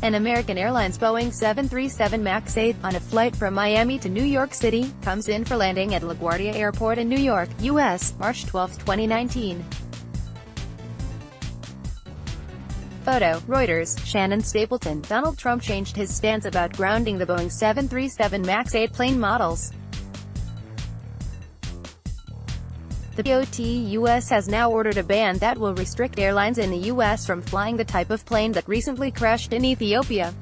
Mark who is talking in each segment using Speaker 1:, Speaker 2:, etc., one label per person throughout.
Speaker 1: An American Airlines Boeing 737 MAX 8, on a flight from Miami to New York City, comes in for landing at LaGuardia Airport in New York, U.S., March 12, 2019. Photo, Reuters, Shannon Stapleton. Donald Trump changed his stance about grounding the Boeing 737 MAX 8 plane models. The POTUS has now ordered a ban that will restrict airlines in the U.S. from flying the type of plane that recently crashed in Ethiopia.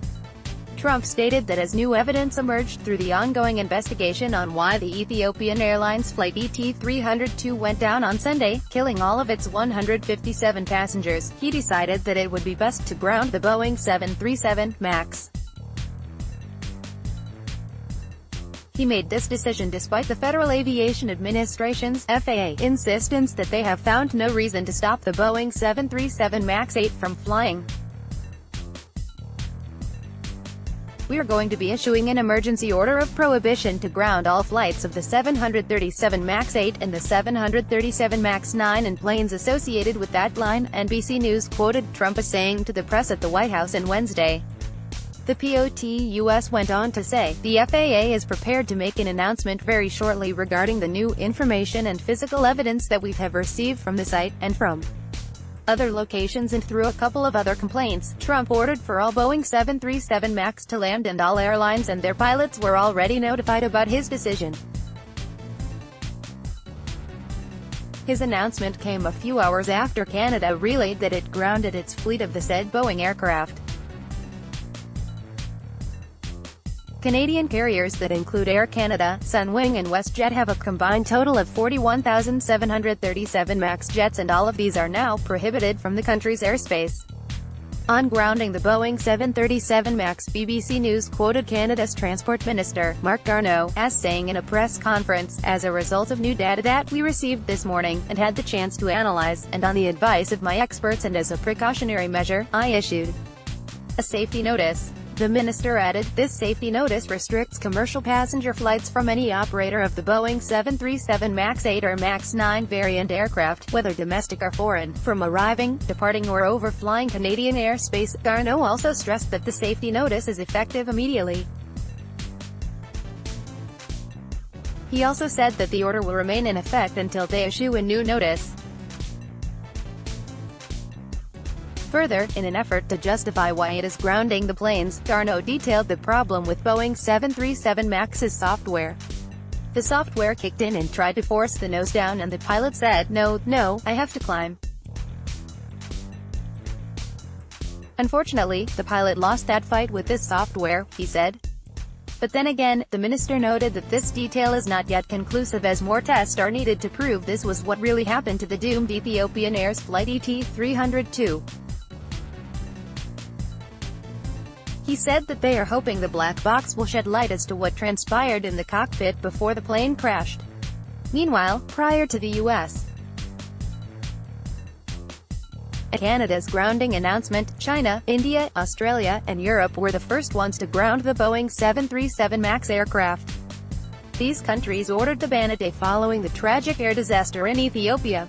Speaker 1: Trump stated that as new evidence emerged through the ongoing investigation on why the Ethiopian Airlines flight ET-302 went down on Sunday, killing all of its 157 passengers, he decided that it would be best to ground the Boeing 737 MAX. He made this decision despite the Federal Aviation Administration's (FAA) insistence that they have found no reason to stop the Boeing 737 MAX 8 from flying. "We are going to be issuing an emergency order of prohibition to ground all flights of the 737 MAX 8 and the 737 MAX 9 and planes associated with that line," NBC News quoted Trump as saying to the press at the White House on Wednesday. The POTUS went on to say, "The FAA is prepared to make an announcement very shortly regarding the new information and physical evidence that we have received from the site, and from other locations and through a couple of other complaints." Trump ordered for all Boeing 737 MAX to land, and all airlines and their pilots were already notified about his decision. His announcement came a few hours after Canada relayed that it grounded its fleet of the said Boeing aircraft. Canadian carriers that include Air Canada, Sunwing and WestJet have a combined total of 41,737 MAX jets, and all of these are now prohibited from the country's airspace. On grounding the Boeing 737 MAX, BBC News quoted Canada's Transport Minister, Marc Garneau, as saying in a press conference, "As a result of new data that we received this morning, and had the chance to analyze, and on the advice of my experts and as a precautionary measure, I issued a safety notice." The minister added, "This safety notice restricts commercial passenger flights from any operator of the Boeing 737 MAX 8 or MAX 9 variant aircraft, whether domestic or foreign, from arriving, departing or overflying Canadian airspace." Garneau also stressed that the safety notice is effective immediately. He also said that the order will remain in effect until they issue a new notice. Further, in an effort to justify why it is grounding the planes, Garneau detailed the problem with Boeing 737 MAX's software. "The software kicked in and tried to force the nose down, and the pilot said, 'No, I have to climb.' Unfortunately, the pilot lost that fight with this software," he said. But then again, the minister noted that this detail is not yet conclusive, as more tests are needed to prove this was what really happened to the doomed Ethiopian Air's flight ET-302. He said that they are hoping the black box will shed light as to what transpired in the cockpit before the plane crashed. Meanwhile, prior to the U.S. Canada's grounding announcement, China, India, Australia, and Europe were the first ones to ground the Boeing 737 MAX aircraft. These countries ordered the ban a day following the tragic air disaster in Ethiopia.